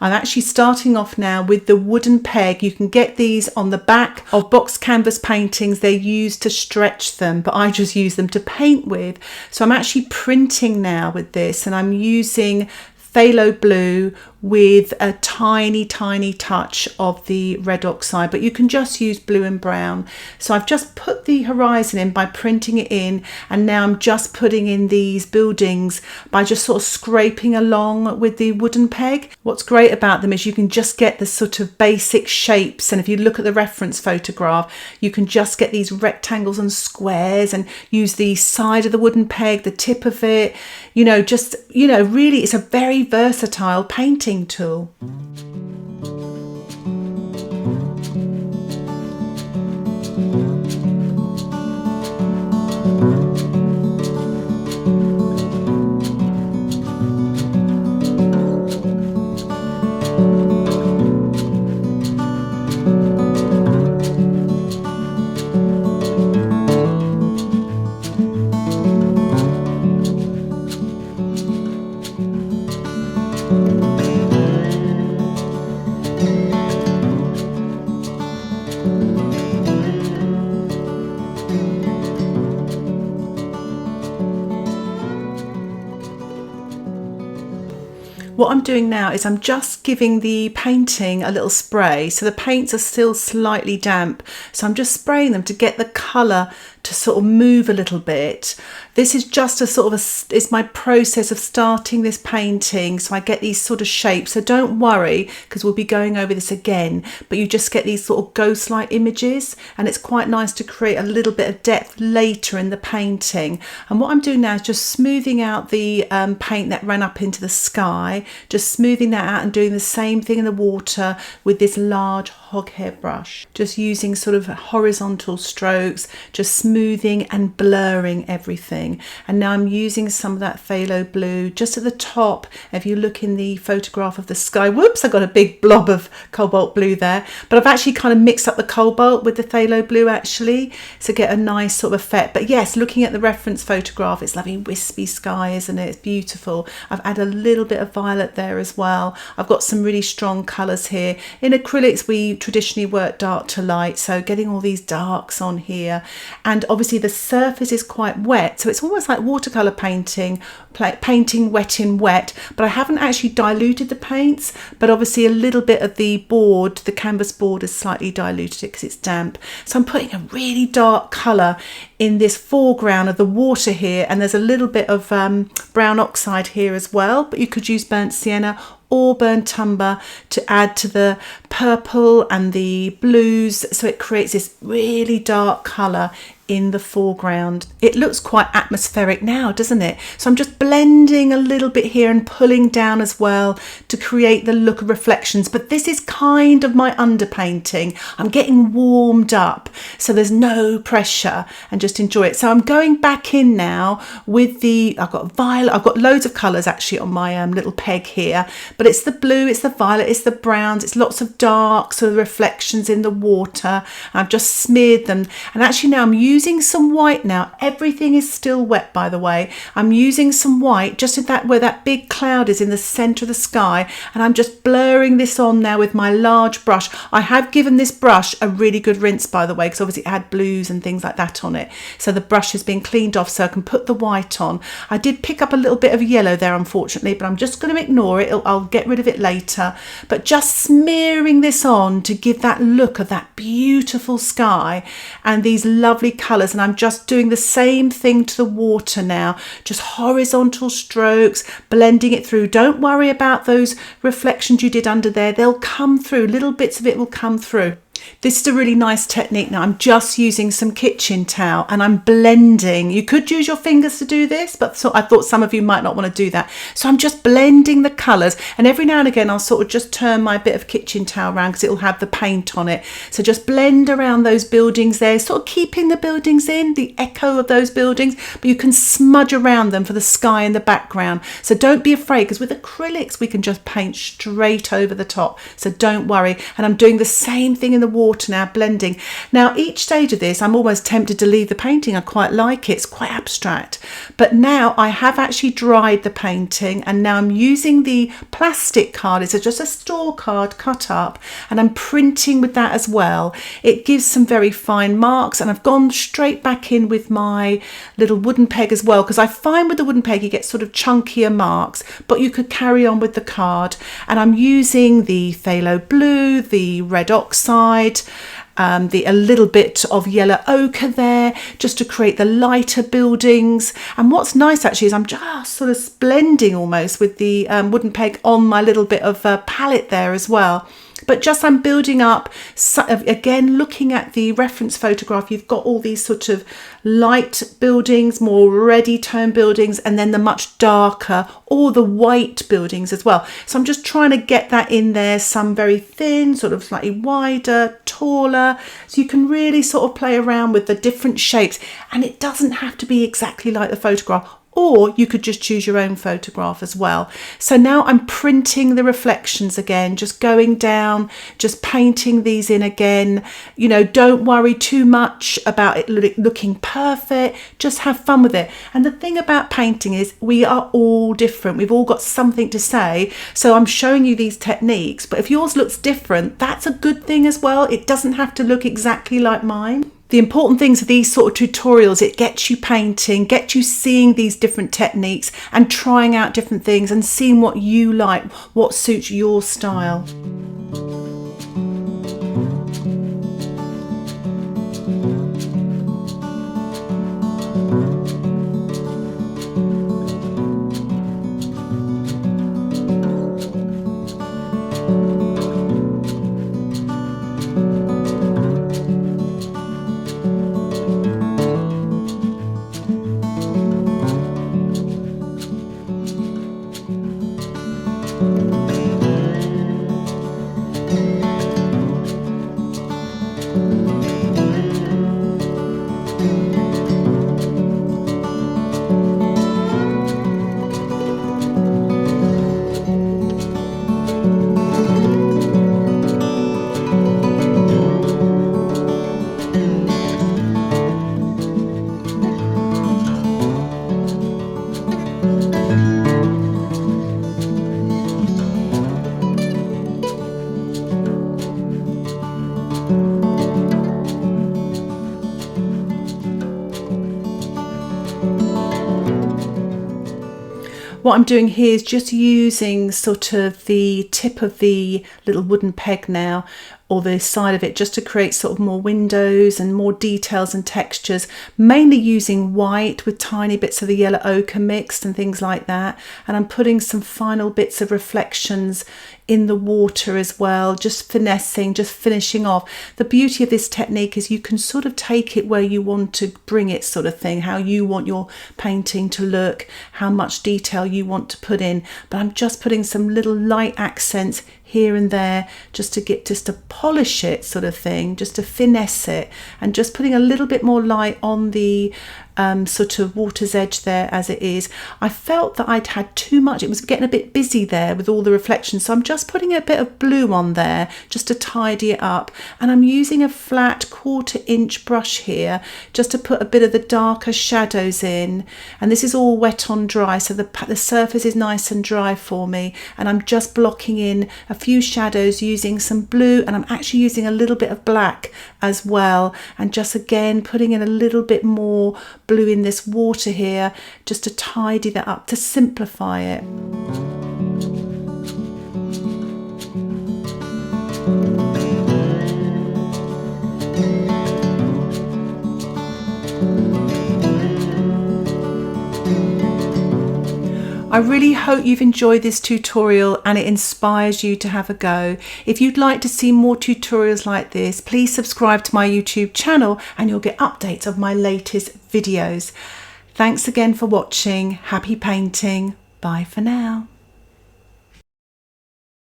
I'm actually starting off now with the wooden peg. You can get these on the back of box canvas paintings. They're used to stretch them, but I just use them to paint with. So I'm actually printing now with this, and I'm using phthalo blue with a tiny touch of the red oxide, but you can just use blue and brown. So I've just put the horizon in by printing it in, and now I'm just putting in these buildings by just sort of scraping along with the wooden peg. What's great about them is you can just get the sort of basic shapes, and if you look at the reference photograph, you can just get these rectangles and squares and use the side of the wooden peg, the tip of it, really it's a very versatile painting tool. What I'm doing now is I'm just giving the painting a little spray. So the paints are still slightly damp. So I'm just spraying them to get the colour to sort of move a little bit. This is just it's my process of starting this painting, so I get these sort of shapes. So don't worry, because we'll be going over this again, but you just get these sort of ghost-like images, and it's quite nice to create a little bit of depth later in the painting. And what I'm doing now is just smoothing out the paint that ran up into the sky, just smoothing that out and doing the same thing in the water with this large hoghair brush, just using sort of horizontal strokes, just smoothing and blurring everything. And now I'm using some of that phthalo blue just at the top. If you look in the photograph of the sky, whoops, I got a big blob of cobalt blue there, but I've actually kind of mixed up the cobalt with the phthalo blue actually to get a nice sort of effect. But yes, looking at the reference photograph, it's lovely wispy sky, isn't it? It's beautiful. I've added a little bit of violet there as well. I've got some really strong colours here. In acrylics, we traditionally work dark to light, so getting all these darks on here. And obviously the surface is quite wet, so it's almost like watercolour painting wet in wet, but I haven't actually diluted the paints, but obviously a little bit of the board, the canvas board, is slightly diluted because it's damp. So I'm putting a really dark colour in this foreground of the water here, and there's a little bit of brown oxide here as well, but you could use burnt sienna or burnt umber to add to the purple and the blues, so it creates this really dark colour in the foreground. It looks quite atmospheric now, doesn't it? So I'm just blending a little bit here and pulling down as well to create the look of reflections. But this is kind of my underpainting. I'm getting warmed up, so there's no pressure, and just enjoy it. So I'm going back in now with I've got violet, I've got loads of colours actually on my little peg here, but it's the blue, it's the violet, it's the browns, it's lots of darks, so the reflections in the water. I've just smeared them, and actually now I'm using some white now. Everything is still wet, by the way. I'm using some white just at that where that big cloud is in the centre of the sky, and I'm just blurring this on now with my large brush. I have given this brush a really good rinse, by the way, because obviously it had blues and things like that on it, so the brush has been cleaned off so I can put the white on. I did pick up a little bit of yellow there, unfortunately, but I'm just going to ignore it. I'll get rid of it later, but just smearing this on to give that look of that beautiful sky and these lovely colours. And I'm just doing the same thing to the water now, just horizontal strokes, blending it through. Don't worry about those reflections you did under there, they'll come through, little bits of it will come through. This is a really nice technique. Now I'm just using some kitchen towel and I'm blending. You could use your fingers to do this, but I thought some of you might not want to do that. So I'm just blending the colours, and every now and again I'll sort of just turn my bit of kitchen towel around because it'll have the paint on it. So just blend around those buildings there, sort of keeping the buildings in, the echo of those buildings, but you can smudge around them for the sky in the background. So don't be afraid, because with acrylics we can just paint straight over the top. So don't worry. And I'm doing the same thing in the water now blending. Now each stage of this I'm almost tempted to leave the painting. I quite like it, it's quite abstract, but now I have actually dried the painting and now I'm using the plastic card. It's just a store card cut up and I'm printing with that as well. It gives some very fine marks, and I've gone straight back in with my little wooden peg as well, because I find with the wooden peg you get sort of chunkier marks, but you could carry on with the card. And I'm using the phthalo blue, the red oxide, a little bit of yellow ochre there, just to create the lighter buildings. And what's nice actually is I'm just sort of blending almost with the wooden peg on my little bit of palette there as well. But just I'm building up, again, looking at the reference photograph, you've got all these sort of light buildings, more ready tone buildings, and then the much darker or the white buildings as well. So I'm just trying to get that in there, some very thin, sort of slightly wider, taller. So you can really sort of play around with the different shapes, and it doesn't have to be exactly like the photograph. Or you could just choose your own photograph as well. So now I'm printing the reflections again, just going down, just painting these in again. You know, don't worry too much about it looking perfect. Just have fun with it. And the thing about painting is we are all different. We've all got something to say. So I'm showing you these techniques, but if yours looks different, that's a good thing as well. It doesn't have to look exactly like mine. The important things are these sort of tutorials. It gets you painting, gets you seeing these different techniques and trying out different things and seeing what you like, what suits your style. What I'm doing here is just using sort of the tip of the little wooden peg now, or the side of it, just to create sort of more windows and more details and textures, mainly using white with tiny bits of the yellow ochre mixed and things like that. And I'm putting some final bits of reflections in the water as well, just finessing, just finishing off. The beauty of this technique is you can sort of take it where you want to bring it, sort of thing, how you want your painting to look, how much detail you want to put in. But I'm just putting some little light accents here and there, just to polish it, sort of thing, just to finesse it, and just putting a little bit more light on the sort of water's edge there as it is. I felt that I'd had too much, it was getting a bit busy there with all the reflections, so I'm just putting a bit of blue on there just to tidy it up. And I'm using a flat 1/4 inch brush here just to put a bit of the darker shadows in, and this is all wet on dry, so the surface is nice and dry for me. And I'm just blocking in a few shadows using some blue, and I'm actually using a little bit of black as well, and just again putting in a little bit more blue in this water here just to tidy that up, to simplify it. I really hope you've enjoyed this tutorial and it inspires you to have a go. If you'd like to see more tutorials like this, please subscribe to my YouTube channel and you'll get updates of my latest videos. Thanks again for watching. Happy painting. Bye for now.